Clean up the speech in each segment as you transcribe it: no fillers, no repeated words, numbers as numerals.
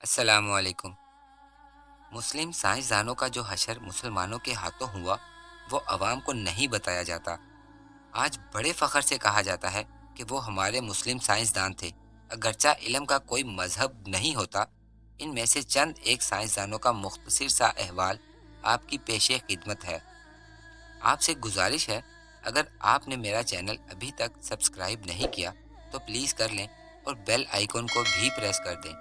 السلام علیکم۔ مسلم سائنسدانوں کا جو حشر مسلمانوں کے ہاتھوں ہوا وہ عوام کو نہیں بتایا جاتا۔ آج بڑے فخر سے کہا جاتا ہے کہ وہ ہمارے مسلم سائنسدان تھے، اگرچہ علم کا کوئی مذہب نہیں ہوتا۔ ان میں سے چند ایک سائنسدانوں کا مختصر سا احوال آپ کی پیش خدمت ہے۔ آپ سے گزارش ہے، اگر آپ نے میرا چینل ابھی تک سبسکرائب نہیں کیا تو پلیز کر لیں اور بیل آئیکن کو بھی پریس کر دیں۔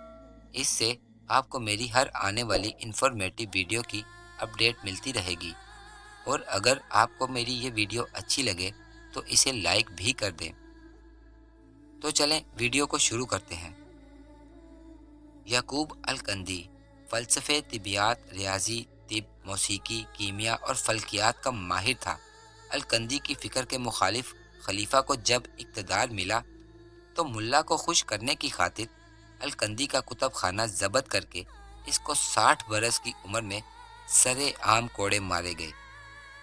اس سے آپ کو میری ہر آنے والی انفارمیٹو ویڈیو کی اپڈیٹ ملتی رہے گی، اور اگر آپ کو میری یہ ویڈیو اچھی لگے تو اسے لائک بھی کر دیں۔ تو چلیں ویڈیو کو شروع کرتے ہیں۔ یعقوب الکندی فلسفے، طبیعیات، ریاضی، طب، موسیقی، کیمیا اور فلکیات کا ماہر تھا۔ الکندی کی فکر کے مخالف خلیفہ کو جب اقتدار ملا تو ملا کو خوش کرنے کی خاطر الکندی کا کتب خانہ ضبط کر کے اس کو 60 برس کی عمر میں سرے عام کوڑے مارے گئے۔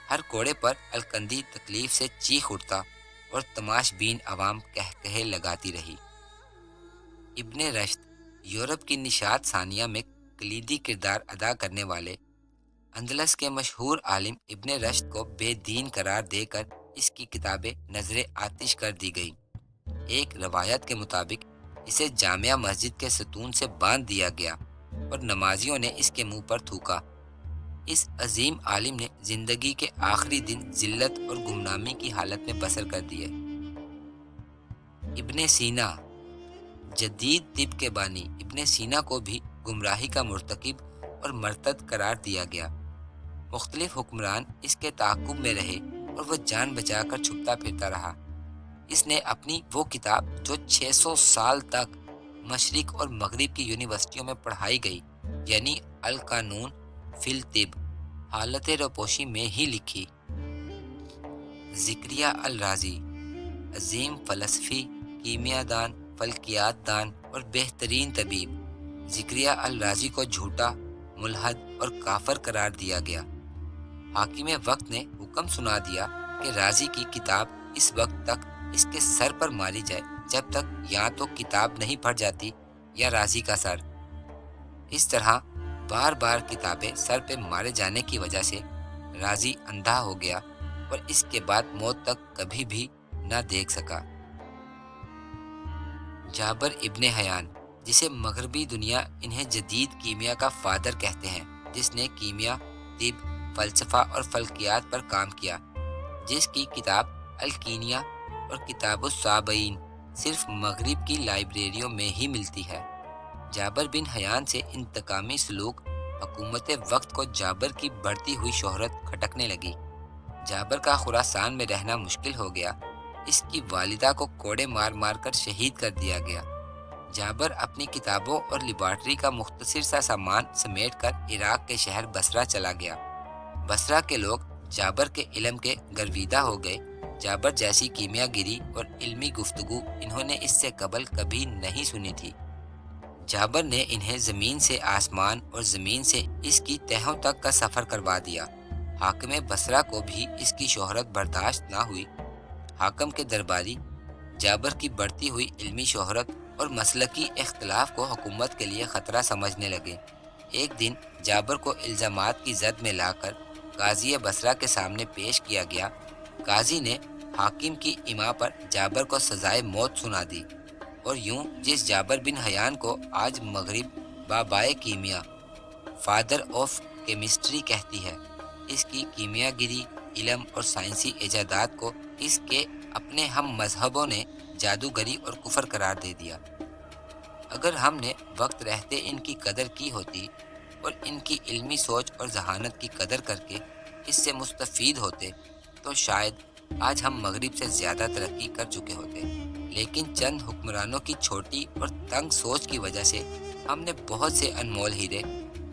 ہر کوڑے پر الکندی تکلیف سے چیخ اٹھتا اور تماش بین عوام کہے لگاتی رہی۔ ابن رشد یورپ کی نشاط ثانیہ میں کلیدی کردار ادا کرنے والے اندلس کے مشہور عالم ابن رشد کو بے دین قرار دے کر اس کی کتابیں نظر آتش کر دی گئیں۔ ایک روایت کے مطابق اسے جامعہ مسجد کے ستون سے باندھ دیا گیا اور نمازیوں نے اس کے منہ پر تھوکا۔ اس عظیم عالم نے زندگی کے آخری دن ذلت اور گمنامی کی حالت میں بسر کر دیے۔ ابن سینا جدید طب کے بانی ابن سینا کو بھی گمراہی کا مرتکب اور مرتد قرار دیا گیا۔ مختلف حکمران اس کے تعاقب میں رہے اور وہ جان بچا کر چھپتا پھرتا رہا۔ اس نے اپنی وہ کتاب جو 600 سال تک مشرق اور مغرب کی یونیورسٹیوں میں پڑھائی گئی، یعنی القانون فی الطب، حالت روپوشی میں ہی لکھی۔ زکریا الرازی عظیم فلسفی، کیمیا دان، فلکیات دان اور بہترین طبیب، زکریا الرازی کو جھوٹا، ملحد اور کافر قرار دیا گیا۔ حاکم وقت نے حکم سنا دیا کہ رازی کی کتاب اس وقت تک اس کے سر پر ماری جائے جب تک یا تو کتاب نہیں پھٹ جاتی یا رازی کا سر۔ اس طرح بار بار کتابیں سر پہ مارے جانے کی وجہ سے رازی اندھا ہو گیا اور اس کے بعد موت تک کبھی بھی نہ دیکھ سکا۔ جابر ابن حیان، جسے مغربی دنیا انہیں جدید کیمیا کا فادر کہتے ہیں، جس نے کیمیا، طب، فلسفہ اور فلکیات پر کام کیا، جس کی کتاب الکینیا اور کتاب الصابئین صرف مغرب کی لائبریریوں میں ہی ملتی ہے۔ جابر بن حیان سے انتقامی سلوک حکومت وقت کو جابر کی بڑھتی ہوئی شہرت کھٹکنے لگی۔ جابر کا خراسان میں رہنا مشکل ہو گیا۔ اس کی والدہ کو کوڑے مار مار کر شہید کر دیا گیا۔ جابر اپنی کتابوں اور لیبارٹری کا مختصر سا سامان سمیٹ کر عراق کے شہر بصرہ چلا گیا۔ بصرہ کے لوگ جابر کے علم کے گرویدہ ہو گئے۔ جابر جیسی کیمیا گری اور علمی گفتگو انہوں نے اس سے قبل کبھی نہیں سنی تھی۔ جابر نے انہیں زمین سے آسمان اور زمین سے اس کی تہوں تک کا سفر کروا دیا۔ حاکم بصرہ کو بھی اس کی شہرت برداشت نہ ہوئی۔ حاکم کے درباری جابر کی بڑھتی ہوئی علمی شہرت اور مسلکی اختلاف کو حکومت کے لیے خطرہ سمجھنے لگے۔ ایک دن جابر کو الزامات کی زد میں لا کر قاضی بصرہ کے سامنے پیش کیا گیا۔ قاضی نے حاکم کی اماء پر جابر کو سزائے موت سنا دی، اور یوں جس جابر بن حیان کو آج مغرب بابائے کیمیا، فادر آف کیمسٹری کہتی ہے، اس کی کیمیا گری، علم اور سائنسی ایجادات کو اس کے اپنے ہم مذہبوں نے جادوگری اور کفر قرار دے دیا۔ اگر ہم نے وقت رہتے ان کی قدر کی ہوتی اور ان کی علمی سوچ اور ذہانت کی قدر کر کے اس سے مستفید ہوتے تو شاید آج ہم مغرب سے زیادہ ترقی کر چکے ہوتے، لیکن چند حکمرانوں کی چھوٹی اور تنگ سوچ کی وجہ سے ہم نے بہت سے انمول ہیرے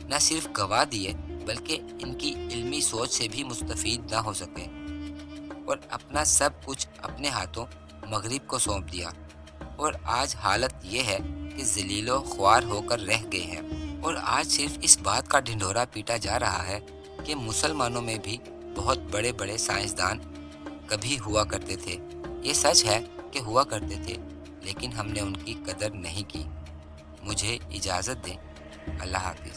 نہ صرف گنوا دیے بلکہ ان کی علمی سوچ سے بھی مستفید نہ ہو سکے، اور اپنا سب کچھ اپنے ہاتھوں مغرب کو سونپ دیا، اور آج حالت یہ ہے کہ ذلیل و خوار ہو کر رہ گئے ہیں۔ اور آج صرف اس بات کا ڈھنڈورا پیٹا جا رہا ہے کہ مسلمانوں میں بھی بہت بڑے بڑے سائنسدان کبھی ہوا کرتے تھے۔ یہ سچ ہے کہ ہوا کرتے تھے، لیکن ہم نے ان کی قدر نہیں کی۔ مجھے اجازت دیں اللہ حافظ۔